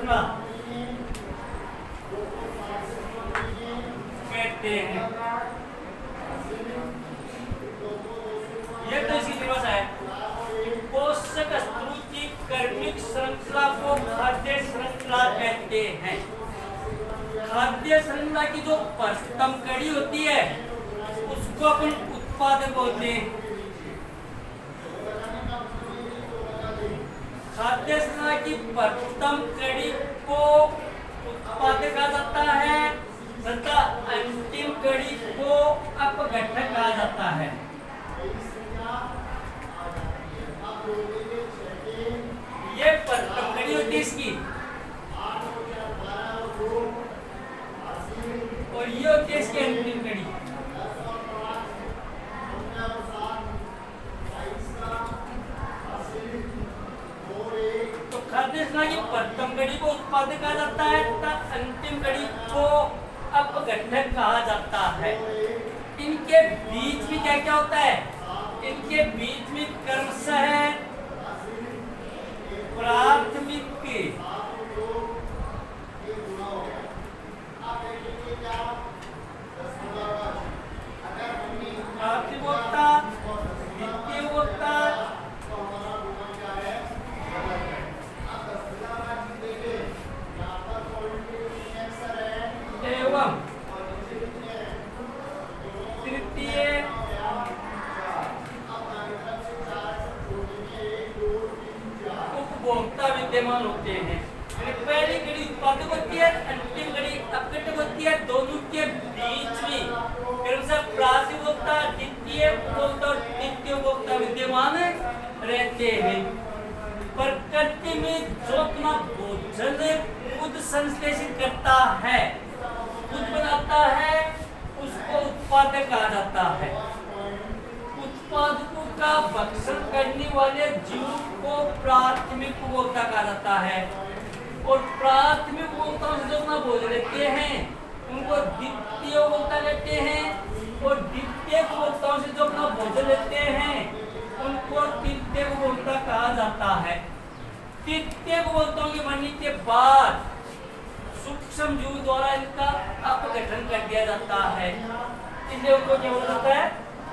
श्रृंखला कहते हैं। ये तो इसकी परिभाषा है। पोषक स्तरों की कर्मिक श्रृंखला को खाद्य श्रृंखला कहते हैं। खाद्य श्रृंखला की जो प्रथम कड़ी होती है उसको अपन उत्पादक बोलते हैं। खाद्य श्रृंखला की प्रथम कड़ी को उत्पादक कहा जाता है तथा अंतिम कड़ी को अपघटक कहा जाता है। ये प्रथम कड़ी होती है इसकी, और ये होती है इसकी अंतिम कड़ी। तो खाद्य श्रृंखला की प्रथम कड़ी को उत्पादक कहा जाता है तथा अंतिम कड़ी को अपघटक कहा जाता है। इनके बीच में क्या क्या होता है? इनके बीच में क्रमशः प्राथमिक प्राथमिकता, द्वितीयकता एवं तृतीय उपभोक्ता विद्यमान होते हैं। पहली कड़ी उत्पादक होती है, अंतिम कड़ी अपघटक होती है। दोनों के बीच में क्रमशः प्राथमिकता, द्वितीय उपभोक्ता और तृतीय उपभोक्ता विद्यमान रहते हैं। प्रकृति में जो अपना भोजन खुद संश्लेषित करता है, खुद बनाता है, उसको उत्पादक कहा जाता है। उत्पादकों का भक्षण करने वाले जीव को प्राथमिक उपभोक्ता कहा जाता है, और प्राथमिक उपभोक्ताओं से जो अपना भोजन लेते हैं उनको द्वितीय उपभोक्ता कहते हैं, और द्वितीय उपभोक्ताओं से जो अपना भोजन लेते हैं उनको तृतीय उपभोक्ता कहा जाता है। तृतीय उपभोक्ताओं के बनने के बाद सूक्ष्म जीव द्वारा इनका अपघटन कर दिया जाता है। इसलिए उनको क्या बोला जाता है?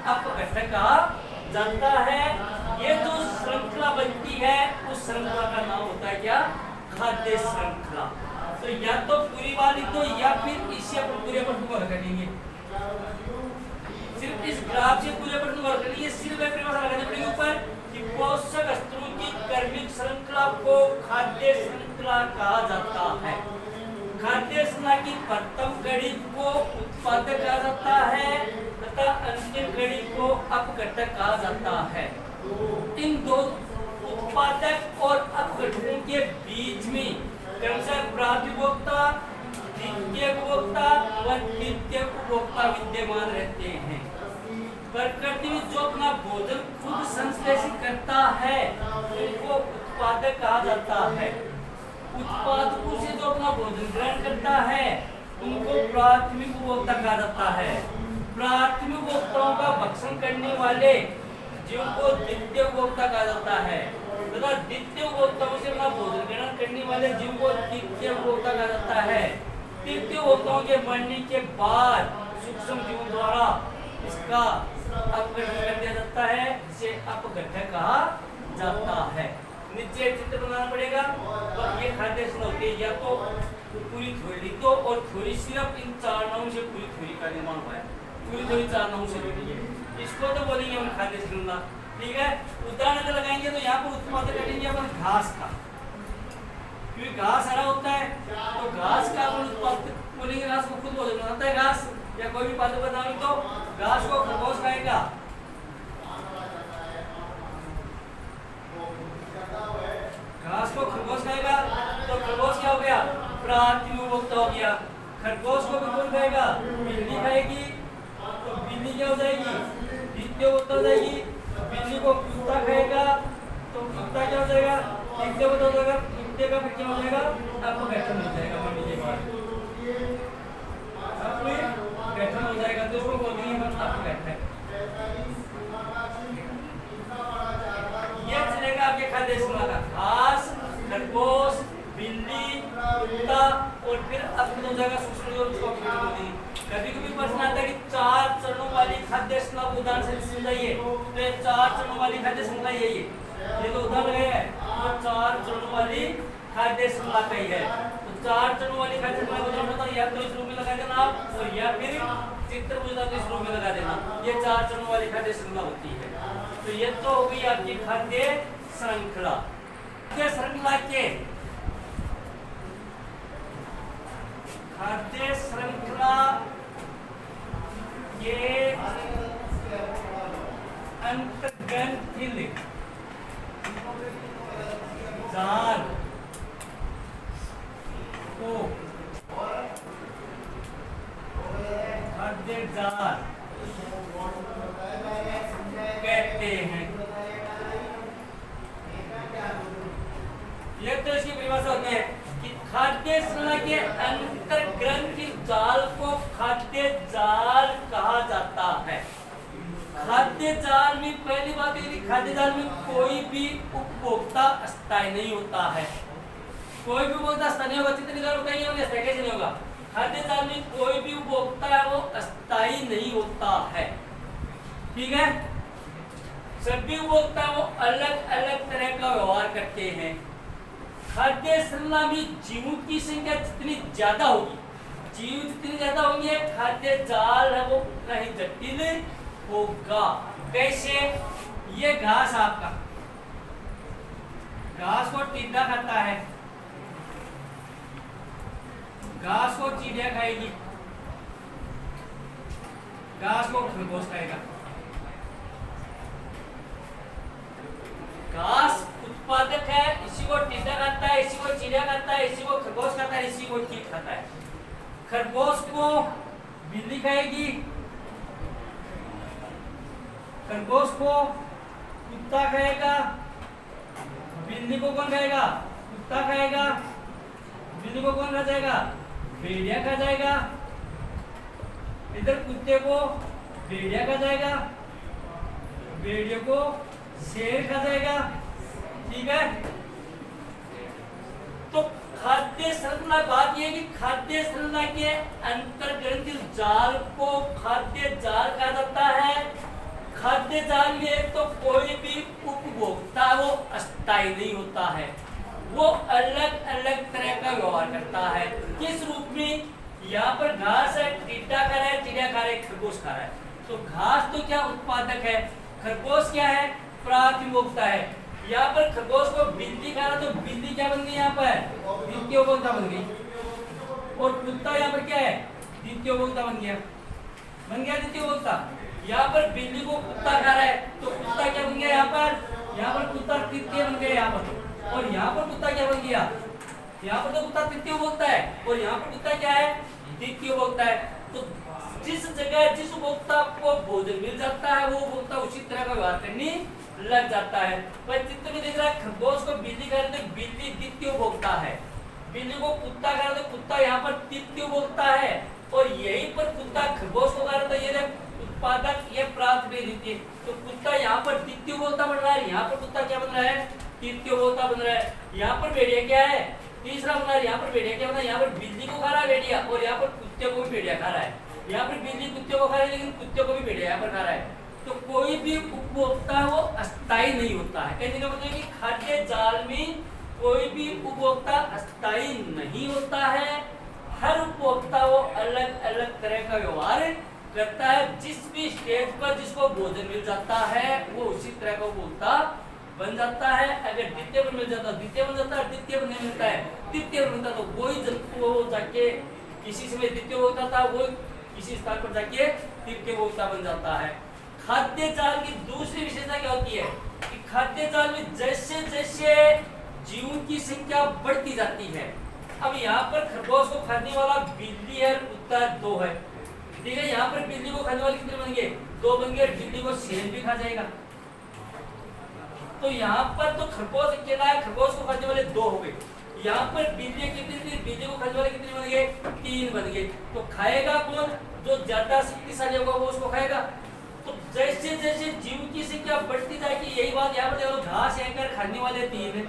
अपघटक कहा जाता है। ये जो श्रृंखला बनती है उस श्रृंखला का नाम होता है क्या? खाद्य श्रृंखला। तो या तो पूरी बात लिख दो या फिर इसी अपन पूरे प्रश्न को हल करेंगे। सिर्फ इस ग्राफ से पूरे प्रश्न को हल करेंगे। सिर्फ एक परिभाषा लगाने पड़ेगी ऊपर कि पोषक स्तरों की कर्मिक श्रृंखला को खाद्य श्रृंखला कहा जाता है। खाद्य श्रृंखला की प्रथम कड़ी को उत्पादक कहा जाता है तथा अंतिम कड़ी को अपघटक कहा जाता है। इन दो उत्पादक और अपघटकों के बीच में क्रमशः प्राथमिकता, द्वितीय उपभोक्ता व तृतीय उपभोक्ता विद्यमान रहते हैं। प्रकृति में जो अपना भोजन खुद संश्लेषित करता है उनको उत्पादक कहा जाता है। उत्पादकों से जो अपना भोजन ग्रहण करता है उनको प्राथमिक उपभोक्ता कहा जाता है। प्राथमिक उपभोक्ताओं का भक्षण करने वाले जीव को द्वितीय उपभोक्ता कहा जाता है तथा द्वितीय उपभोक्ताओं से अपना भोजन ग्रहण करने वाले जीव को तृतीय उपभोक्ता कहा जाता है। तृतीय उपभोक्ताओं के मरने के बाद सूक्ष्म जीवों द्वारा इसका अपघटन कर दिया जाता है, जिसे अपघटक कहा जाता है। नीचे चित्र बनाना पड़ेगा। तो ये खाद्य श्रृंखला होती है, या तो पूरी थ्योरी लिख दो, और थ्योरी सिर्फ इन 4 नामों से पूरी थ्योरी का निर्माण हुआ है। पूरी थ्योरी 4 नामों से बनी है। इसको तो बोलेंगे हम खाद्य श्रृंखला। ठीक है, उदाहरण अगर लगाएंगे तो यहाँ पर उत्पादक करेंगे अपन घास का, क्योंकि घास हरा होता है तो घास का अपन उत्पादक बोलेंगे। घास को खुद भोजन बनाता है घास, या कोई भी पादप बताओ तो घास को खरगोश खाएगा। घास को खरगोश खाएगा तो खरगोश क्या हो गया? प्राथमिक उपभोक्ता हो गया। खरगोश को भी कौन खाएगा? बिल्ली खाएगी, तो बिल्ली क्या हो जाएगी? द्वितीय उपभोक्ता हो जाएगी। बिल्ली को कुत्ता खाएगा तो कुत्ता क्या हो जाएगा? तृतीय उपभोक्ता हो जाएगा। कुत्ते का फिर क्या हो जाएगा? अपघटन हो जाएगा। मरने के बाद अपघटन हो जाएगा, तो उसको बोलेंगे अपघटन। ये चलेगा आपके खाद्य श्रृंखला का। घास, खरगोश, बिल्ली, कुत्ता और फिर अपने हो जाएगा सूक्ष्म जीव उसको कभी कभी प्रश्न आता है कि 4 चरणों वाली खाद्य श्रृंखला को उदाहरण से समझाइए। तो ये 4 चरणों वाली खाद्य श्रृंखला यही है, ये तो उदाहरण है तो 4 चरणों वाली खाद्य श्रृंखला का ही है। तो 4 चरणों वाली खाद्य श्रृंखला को उदाहरण होता है, या तो इस रूप में लगा देना आप और या फिर चित्र मुझे इस रूप में लगा देना। ये 4 चरणों वाली खाद्य श्रृंखला होती है। तो ये तो हो गई आपकी खाद्य श्रृंखला। खाद्य श्रृंखला के खाद्य श्रृंखला के अंतर्ग्रंथिल जाल को खाद्य जाल कहते हैं। ये तो इसकी परिभाषा होती है कि खाद्य श्रृंखला के अंतर्ग्रंथि जाल को खाद्य जाल कहा जाता है। खाद्य जाल में पहली बात है कि खाद्य जाल में कोई भी उपभोक्ता अस्थायी नहीं होता है। कोई भी उपभोक्ता अस्थायी नहीं होगा, चित्र होगा ही होगा, कैसे नहीं होगा। खाद्य जाल में कोई भी उपभोक्ता है वो अस्थायी नहीं होता है, ठीक है। सभी उपभोक्ता वो अलग अलग तरह का व्यवहार करते हैं। खाद्य श्रृंखला में जीवों की संख्या जितनी ज्यादा होगी, जीव जितनी ज्यादा होंगे, खाद्य जाल है वो उतना ही जटिल होगा। कैसे? ये घास आपका, घास को टिड्डा खाता है, घास को चिड़िया खाएगी, घास को खरगोश खाएगा। घास उत्पादक है, इसी को टिड्डा खाता है, इसी को चिड़िया खाता है, इसी को खरगोश खाता है, इसी को कीट खाता है। खरगोश को बिल्ली खाएगी, खरगोश को कुत्ता खाएगा, बिल्ली को कौन खाएगा? कुत्ता खाएगा। बिल्ली को कौन खा जाएगा? भेड़िया खा जाएगा। इधर कुत्ते को भेड़िया खा जाएगा, भेड़िया को शेर खा जाएगा, ठीक है। तो खाद्य श्रृंखला, बात यह है कि खाद्य श्रृंखला के अंतर्ग्रंथिल जाल को खाद्य जाल कहा जाता है। खाद्य जाल में तो कोई भी उपभोक्ता वो अस्थायी नहीं होता है, वो अलग अलग तरह का व्यवहार करता है। किस रूप में? यहाँ पर घास है, टिड्डा खा रहा है, चिड़िया खा रहा है, खरगोश खा रहा है। तो घास तो क्या उत्पादक है, खरगोश क्या है? प्रातिभोक्ता है। यहाँ पर खरगोश को बिल्ली खा रहा, तो बिल्ली क्या बन गई? यहाँ पर द्वितीय उपभोक्ता बन गई। और कुत्ता यहाँ पर क्या है? द्वितीय उपभोक्ता बन गया, बन गया द्वितीय उपभोक्ता। यहाँ पर बिल्ली को कुत्ता खा रहा है, तो कुत्ता क्या बन गया? यहाँ पर कुत्ता तृतीय बन गया यहाँ पर। और यहाँ पर कुत्ता क्या बन गया? यहाँ पर तो कुत्ता तृतीय उपभोक्ता है और यहाँ पर कुत्ता क्या है? द्वितीय उपभोक्ता है। तो जिस जगह जिस उपभोक्ता को भोजन मिल जाता है वो उपभोक्ता उसी तरह का व्यवहार करने लग जाता है। पर चित्र में देख रहा है, खरगोश को बिल्ली खा रहे तो बिल्ली द्वितीय उपभोक्ता है, बिल्ली को कुत्ता खा रहे तो कुत्ता यहाँ पर तृतीय उपभोक्ता है। और यहीं पर कुत्ता खरगोश को खा रहा था, ये उत्पादक, ये प्रातिनिधिक। तो कुत्ता यहाँ पर द्वितीय उपभोक्ता बन रहा है, यहाँ पर कुत्ता क्या बन रहा है? तृतीय उपभोक्ता बन रहा है। यहाँ पर भेड़िया क्या है? तीसरा बन रहा है। यहाँ पर भेड़िया क्या बन रहा है? यहाँ पर बिल्ली को खा रहा है भेड़िया, और यहाँ पर कुत्ते को भी भेड़िया खा रहा है। यहाँ पर बिल्ली कुत्ते को खा रहा है, लेकिन कुत्ते को भी भेड़िया यहाँ पर खा रहा है। तो कोई भी उपभोक्ता वो अस्थायी नहीं होता है। कहने का मतलब कि खाद्य जाल में कोई भी उपभोक्ता अस्थायी नहीं होता है। हर उपभोक्ता वो अलग अलग तरह का व्यवहार करता है। जिस भी स्टेज पर जिसको भोजन मिल जाता है वो उसी तरह का उपभोक्ता बन जाता है। अगर द्वितीय पर मिल जाता है द्वितीय बन जाता है, द्वितीय पर नहीं मिलता है तृतीय पर मिलता, तो वही जंतु वो जाके किसी समय द्वितीय उपभोक्ता था, वो किसी स्थान पर जाके तृतीय उपभोक्ता बन जाता है। खाद्य जाल की दूसरी विशेषता क्या होती है कि खाद्य जाल में जैसे जैसे जीवों की संख्या बढ़ती जाती है। अब यहाँ पर खरगोश को खाने वाला बिल्ली है, कुत्ता 2 है, ठीक है। यहाँ पर बिल्ली को खाने वाले कितने बन गए? 2 बन गए। बिल्ली को शेर भी खा जाएगा। तो यहाँ पर तो खरगोश अकेला है, खरगोश को खाने वाले 2 हो गए। यहाँ पर बिल्ली कितनी थी? बिल्ली को खाने वाले कितने बन गए? 3 बन गए। तो खाएगा कौन? जो ज्यादा शक्तिशाली होगा वो उसको खाएगा। तो जैसे जैसे जीव की संख्या बढ़ती जाएगी, यही बात यहाँ पर देखो, घास यहाँ खाने वाले 3 है,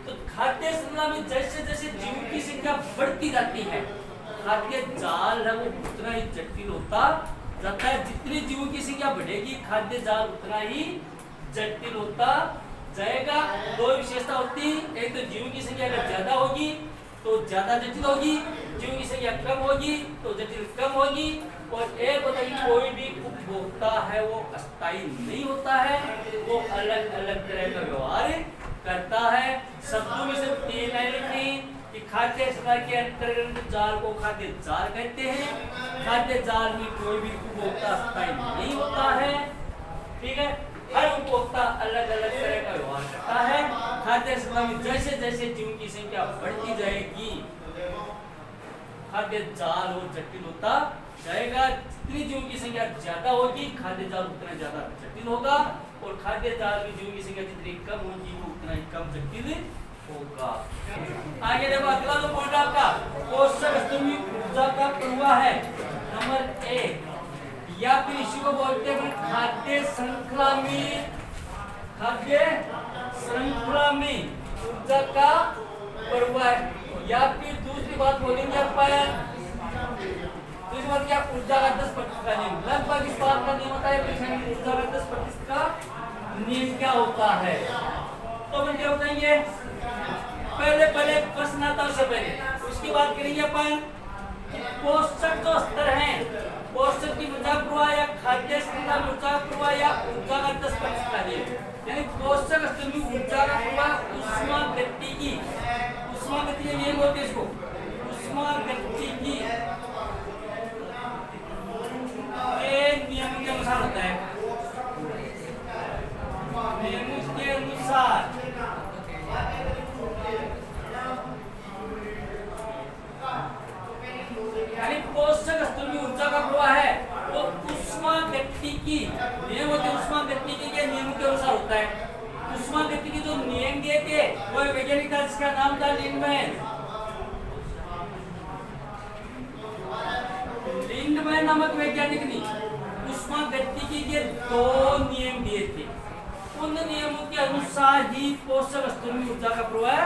तो खाद्य श्रृंखला में जैसे जैसे जीवों की संख्या बढ़ती जाती है, खाद्य जाल है वो उतना ही जटिल होता जाता है। जितनी जीवों की संख्या बढ़ेगी, खाद्य जाल उतना ही जटिल होता जाएगा। दो विशेषता होती, एक तो जीवों की संख्या अगर ज्यादा होगी तो ज्यादा जटिल होगी, जीवों की संख्या कम होगी तो जटिल कम होगी। और एक होता है कि कोई भी उपभोक्ता है वो अस्थायी नहीं होता है, वो अलग अलग तरह का व्यवहार करता है। शब्दों में सिर्फ 3 लाइन लिखी कि खाद्य श्रृंखला के अंतर्गत जाल को खाद्य जाल कहते हैं। खाद्य जाल में कोई भी उपभोक्ता अस्थायी नहीं होता है, ठीक है। हर उपभोक्ता अलग अलग तरह का व्यवहार करता है। खाद्य श्रृंखला में जैसे जैसे जीवों की संख्या बढ़ती जाएगी, खाद्य जाल वो जटिल होता जाएगा। जितनी जीवों की संख्या ज्यादा होगी, खाद्य जाल उतना ज्यादा जटिल होगा, और खाद्य जाल में जीवों की संख्या जितनी कम होगी वो उतना ही कम जटिल होगा। आगे देखो, अगला जो पॉइंट आपका पोषक स्तंभ में ऊर्जा का प्रवाह है, नंबर 1, या फिर इसी को बोलते हैं खाद्य श्रृंखला में, खाद्य श्रृंखला में ऊर्जा का प्रवाह। या फिर दूसरी बात बोलेंगे अपन, दूसरी बात क्या, ऊर्जा का 10% का नियम। लगभग इस बात का नियम होता है, ऊर्जा का 10% का नियम क्या होता है। तो अपन क्या बताएंगे, पहले प्रश्न आता है, पहले उसकी बात करेंगे अपन। पोषक जो स्तर हैं, पोषक की ऊर्जा प्रवाह या खाद्य श्रृंखला में ऊर्जा प्रवाह या ऊर्जा का 10% का नियम, यानी पोषक स्तर में ऊर्जा का प्रवाह ऊष्मागतिकी, ऊष्मागतिकी नियम बोलते हैं इसको, ऊष्मागतिकी के नियम के अनुसार होता है, नियम के अनुसार। यानी पोषक स्तर में ऊर्जा का प्रवाह है वो ऊष्मागतिकी नियम होते हैं, ऊष्मागतिकी के नियम के अनुसार होता है। ऊष्मागतिकी जो नियम दिए थे वो वैज्ञानिक था जिसका नाम था लिंडमैन। लिंडमैन नामक वैज्ञानिक ने ऊष्मागतिकी के 2 नियम दिए थे। उन नियमों के अनुसार ही पोषक स्तर में ऊर्जा का प्रवाह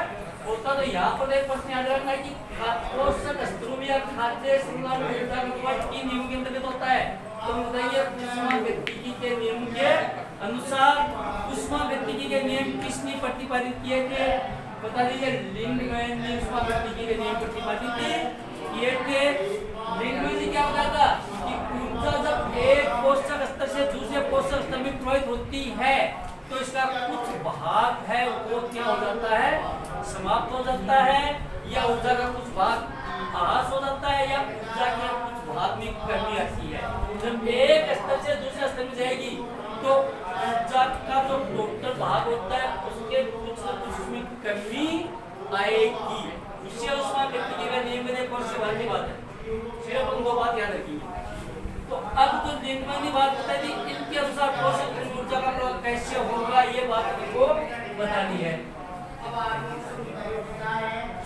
होता। तो यहाँ पर एक प्रश्न याद रखना है कि पोषक स्तरों में या खाद्य श्रृंखला में ऊर्जा का प्रवाह किन नियमों के अंतर्गत होता है। तो बताइए, ऊष्मागतिकी के नियम के अनुसार। ऊष्मागतिकी के नियम किसने प्रतिपादित किए थे, बता दीजिए। लिंडमैन ने ऊष्मागतिकी के नियम प्रतिपादित किए थे। लिंडमैन ने क्या बताया था कि ऊर्जा जब एक पोषक स्तर से दूसरे पोषक स्तर में प्रवाहित होती है तो इसका कुछ भाग है वो क्या हो जाता है, समाप्त हो जाता है, या ऊर्जा का कुछ भाग ह्रास हो जाता है, या ऊर्जा के कुछ भाग में कमी आती है। जब एक स्तर से दूसरे स्तर में जाएगी तो ऊर्जा का जो टोटल भाग होता है उसके कुछ न कुछ उसमें कमी आएगी। इससे ऊष्मागतिकी का नियम में कौन सी बात है, सिर्फ उन 2 बात याद रखिए। तो अब तो लिंडमैन ने बात बता दी, इनके अनुसार पोषक ऊर्जा का प्रवाह कैसे होगा ये बात हमको बतानी है।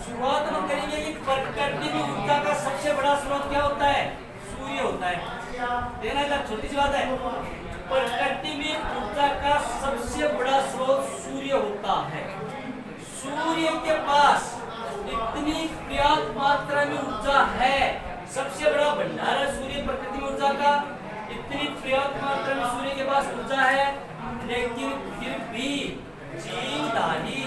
शुरुआत हम करेंगे कि प्रकृति में ऊर्जा का सबसे बड़ा स्रोत क्या होता है, सूर्य होता है। देना का छोटी सी बात है, प्रकृति में ऊर्जा का सबसे बड़ा स्रोत सूर्य होता है। सूर्य के पास इतनी पर्याप्त मात्रा में ऊर्जा है, सबसे बड़ा भंडार है सूर्य प्रकृति में ऊर्जा का, इतनी पर्याप्त मात्रा में सूर्य के पास ऊर्जा है। लेकिन फिर भी जीवधारी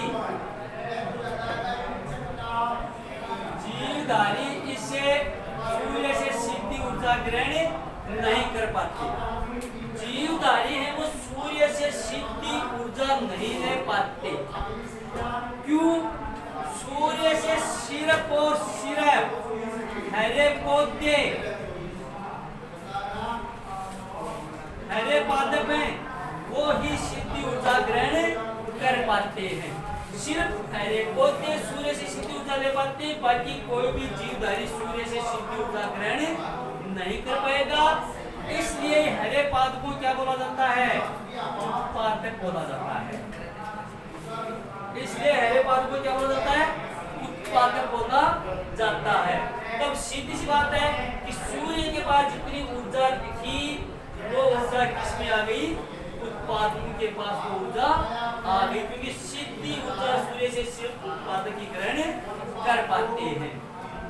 इसे सूर्य से सीधी ऊर्जा ग्रहण नहीं कर पाते। जीवधारी है वो सूर्य से सीधी ऊर्जा नहीं ले पाते। क्यों? सूर्य से सिर्फ और सिर्फ हरे पौधे, हरे पादप हैं वो ही सीधी ऊर्जा ग्रहण कर पाते हैं। सिर्फ हरे पौधे सूर्य से सीधी ऊर्जा ले पाते, बाकी कोई भी जीवधारी सूर्य से सीधी ऊर्जा ग्रहण नहीं कर पाएगा। इसलिए हरे पादप को क्या बोला जाता है, उत्पादक बोला जाता है। इसलिए हरे पादप को क्या बोला जाता है, उत्पादक बोला जाता है। तब सीधी सी बात है कि सूर्य के पास जितनी ऊर्जा थी वो ऊर्जा किसमें आ गई, उत्पादन के पास वो ऊर्जा आ गई, क्योंकि सीधी ऊर्जा सूर्य सूर्य से सिर्फ उत्पादक की ग्रहण कर पाते हैं।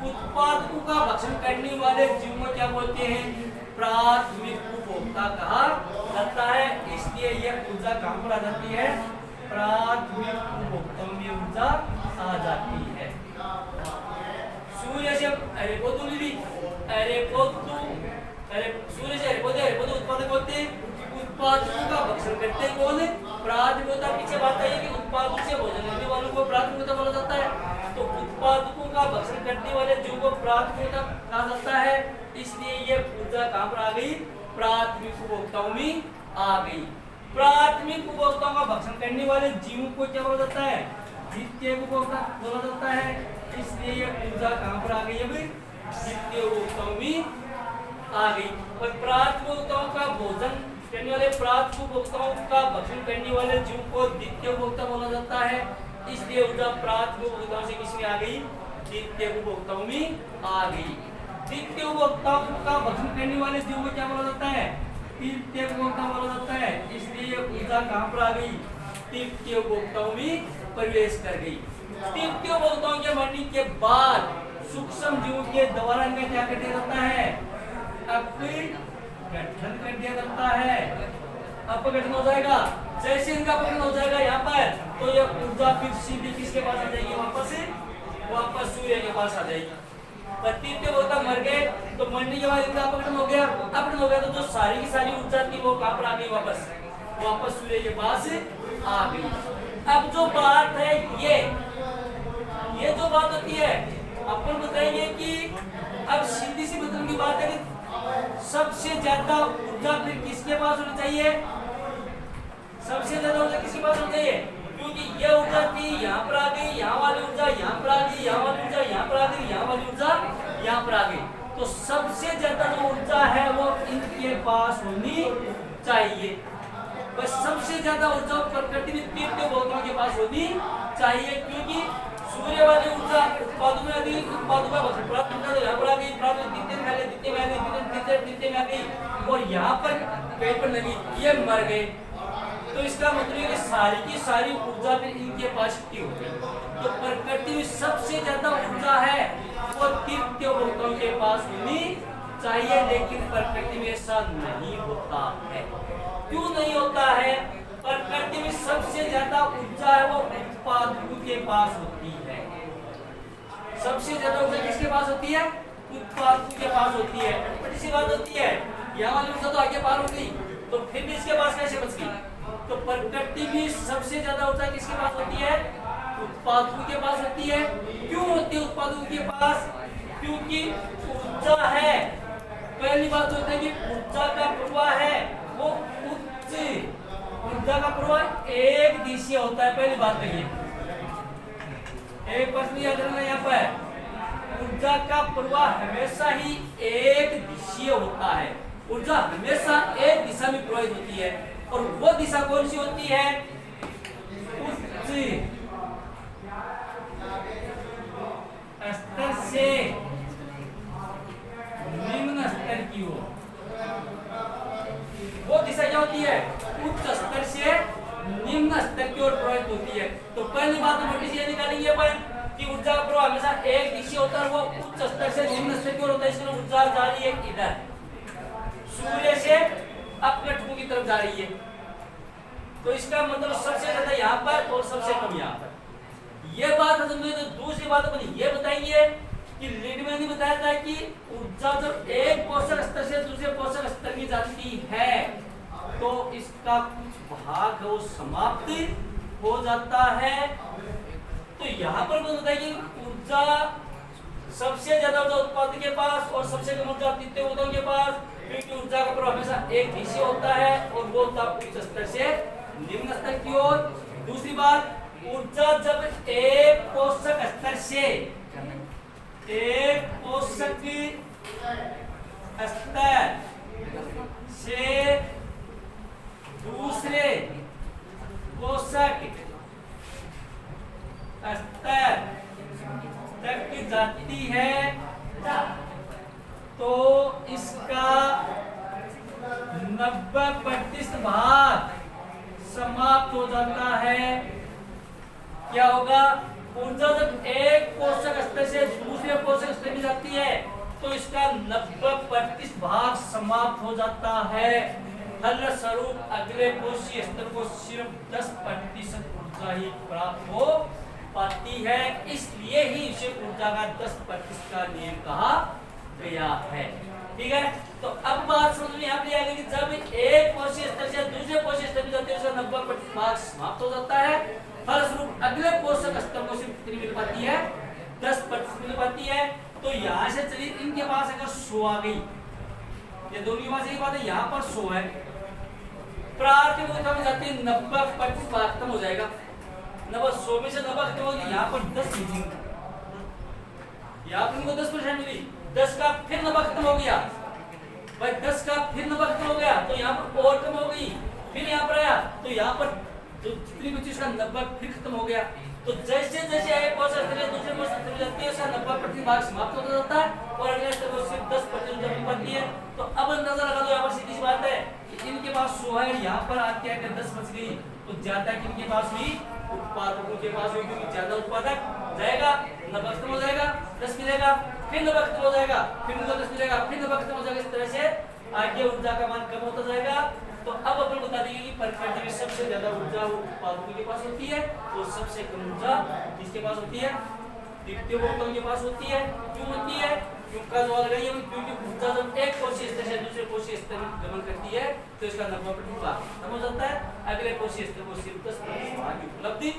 उत्पादकों का भक्षण करने वाले जीव को क्या बोलते हैं? प्राथमिक उपभोक्ता कहा जाता है। इसलिए यह ऊर्जा कहां पर आ जाती है? प्राथमिक उपभोक्ताओं में ऊर्जा आ जाती है। सूर्य से सूर्य से उत्पादक होते हैं। उत्पादकों का भक्षण करते कौन है? प्राथमिकता। पीछे बात आई कि उत्पादकों से भोजन लेने वालों को प्राथमिकता बोला जाता है। तो उत्पादकों का भक्षण करने वाले जीव को प्राथमिकता कहा जाता है। इसलिए ये ऊर्जा कहां पर आ गई? प्राथमिक उपभोक्ताओं में आ गई। प्राथमिक उपभोक्ताओं का भक्षण करने वाले जीवों को क्या बोला जाता है? द्वितीय उपभोक्ता बोला जाता है। इसलिए ये ऊर्जा कहां पर आ गई? अब द्वितीय उपभोक्ताओं में आ गई। और प्राथमिक उपभोक्ताओं का भोजन करने वाले प्राथमिक उपभोक्ताओं का भक्षण करने वाले जीव को द्वितीय उपभोक्ता बोला जाता है। इसलिए ऊर्जा प्राथमिक उपभोक्ताओं से किसमें आ गई? द्वितीय उपभोक्ताओं में आ गई। द्वितीय उपभोक्ताओं का भक्षण करने वाले जीव को क्या बोला जाता है? तृतीय उपभोक्ता बोला जाता है। इसलिए ऊर्जा कहां पर आ गई? तृतीय उपभोक्ताओं में प्रवेश कर गई। तृतीय उपभोक्ताओं के मरने के बाद सूक्ष्म जीवों के द्वारा इनका क्या कर दिया जाता है? अपघटन कर दिया जाता है। अपघटन हो जाएगा। जैसे इनका अपघटन हो जाएगा यहाँ पर, तो ये ऊर्जा फिर सीधी किसके पास आ जाएगी? वापस सूर्य के पास आ जाएगी। तृतीय उपभोक्ता मर गए, तो मरने के बाद इनका अपघटन हो गया। अपघटन हो गया तो जो सारी की सारी ऊर्जा थी वो कहां पर आ गई? वापस सूर्य के पास आ गई। अब जो बात है ये जो बात होती है, अपन बताएंगे कि अब सीधी सी मतलब की बात है कि सबसे ज्यादा ऊर्जा फिर किसके पास होनी चाहिए? सबसे ज्यादा ऊर्जा किसके पास होनी चाहिए? क्योंकि ये ऊर्जा थी यहाँ पर आ गई, यहाँ वाली ऊर्जा यहाँ पर आ गई, यहाँ वाली ऊर्जा यहाँ पर आ गई, यहाँ वाली ऊर्जा यहाँ पर आ गई। तो सबसे ज्यादा जो ऊर्जा है वो इनके पास होनी चाहिए। बस सबसे ज्यादा ऊर्जा प्रकृति में तृतीय उपभोक्ताओं के पास होनी चाहिए। क्योंकि सूर्य वाली ऊर्जा उत्पादों में आ गई, उत्पादों का प्राथमिकता यहाँ पर आ गई, द्वितीय में आ गई, तृतीय में आ गई, और यहाँ पर कहीं पर लगी, ये मर गए। तो इसका मतलब है कि सारी की सारी ऊर्जा फिर इनके पास की हो गई। तो प्रकृति में सबसे ज्यादा ऊर्जा है वो तृतीय उपभोक्ताओं के पास होनी चाहिए, लेकिन प्रकृति में ऐसा नहीं होता है। क्यों नहीं होता है? प्रकृति में सबसे ज्यादा ऊर्जा है वो उत्पादकों के पास होती है। सबसे ज्यादा ऊर्जा किसके पास होती है? उत्पादकों के पास होती है। बड़ी सी बात होती है, यहाँ वाली ऊर्जा तो आगे पार हो गई, तो फिर भी इसके पास कैसे बच गई? तो प्रकृति में सबसे ज्यादा ऊर्जा किसके पास होती है? उत्पादकों के पास होती है। क्यों होती है उत्पादकों के पास? क्योंकि ऊर्जा है, पहली बात होती है कि ऊर्जा का प्रवाह है वो उच्च, ऊर्जा का प्रवाह एक दिशीय होता है। पहली बात तो ये एक प्रश्न याद रखना, यहाँ पर ऊर्जा का प्रवाह हमेशा ही एक दिशीय होता है। ऊर्जा हमेशा एक दिशा में प्रवाहित होती है, और वो दिशा कौन सी होती है? उच्च स्तर से निम्न स्तर की ओर। वो दिशा क्या होती है? उच्च स्तर से निम्न स्तर की ओर प्रवाहित होती है। तो पहली बात तो मोटी सी ये निकालेंगे अपन कि ऊर्जा का प्रवाह हमेशा एक दिशा होता है, वो उच्च स्तर से निम्न स्तर की ओर होता है। इसलिए ऊर्जा जा रही है इधर, सूर्य से अपघटकों की तरफ जा रही है। तो इसका मतलब सबसे ज्यादा यहाँ पर और सबसे कम यहाँ पर। ये बात है। तो दूसरी बात अपन ये बताएंगे कि लीड में नहीं बताया था कि ऊर्जा जब एक पोषक स्तर से दूसरे पोषक स्तर में जाती है तो इसका कुछ भाग है वो समाप्त हो जाता है। तो यहाँ पर बताइए ऊर्जा सबसे ज्यादा ऊर्जा उत्पादक के पास और सबसे कम ऊर्जा तृतीय उपभोक्ताओं के पास, क्योंकि ऊर्जा का प्रवाह हमेशा एक दिशा होता है और वो होता उच्च स्तर से निम्न स्तर की ओर। दूसरी बात, ऊर्जा जब एक पोषक स्तर से दूसरे पोषक स्तर तक जाती है तो इसका 90% भाग समाप्त हो जाता है। क्या होगा, ऊर्जा जब एक पोषक स्तर से दूसरे पोषक स्तर में जाती है तो इसका 90% भाग समाप्त हो जाता है। फलस्वरूप अगले कोशीय स्तर को सिर्फ 10% ऊर्जा ही प्राप्त हो पाती है। इसलिए ही इसे ऊर्जा का 10% का नियम कहा गया है। ठीक है, तो अब बात समझ में यहाँ पे आ गई कि जब एक कोशीय स्तर से दूसरे कोशीय स्तर में जाते हैं उसका 90% भाग समाप्त हो जाता है। फलस्वरूप अगले पोषक स्तर को सिर्फ कितनी मिल पाती है, 10% मिल पाती है। तो यहाँ से चलिए इनके पास अगर 100 आ गई, ये दोनों के पास एक बात है, यहाँ पर 100 है, प्रारंभिक ऊर्जा में जाती है 90% भाग खत्म हो जाएगा। 100 में से 90 खत्म होगी, यहाँ पर 10 मिलेंगे, यहाँ पर इनको 10% मिली, 10 का फिर 90 खत्म हो गया भाई, 10 का फिर 90 खत्म हो गया तो यहाँ पर और कम हो गई, फिर यहाँ पर आया तो यहाँ पर जो जितनी बची उसका 90 फिर खत्म हो गया। तो जैसे जैसे एक पोषक स्तर दूसरे पोषक स्तर जाती है उसका 90% भाग समाप्त हो जाता है और अगले स्तर को सिर्फ 10% जब पाती है। तो अब अंदाजा लगा दो, यहाँ पर सीधी सी बात है कि इनके पास 100 है, यहाँ पर आके अगर 10 बच गई तो ज्यादा किनके पास हुई, उत्पादकों के पास हुई, क्योंकि ज्यादा उत्पादक जाएगा 90 खत्म हो जाएगा, 10 मिलेगा, फिर 90 खत्म हो जाएगा, फिर 10 मिलेगा, फिर 90 खत्म हो जाएगा। इस तरह से आगे ऊर्जा का मान कम होता जाएगा। तो अब अपन बता देंगे कि प्रकृति में सबसे ज्यादा ऊर्जा उत्पादकों के पास होती है और सबसे कम ऊर्जा किसके पास होती है, द्वितीय उपभोक्ताओं के पास होती है। क्यों होती है, क्योंकि जवाब लगाइए, क्योंकि ऊर्जा जब एक कोशीय स्तर से दूसरे कोशीय स्तर में गमन करती है तो इसका 90% भाग खत्म हो जाता है, अगले कोशीय स्तर को सिर्फ 10% भाग की उपलब्धि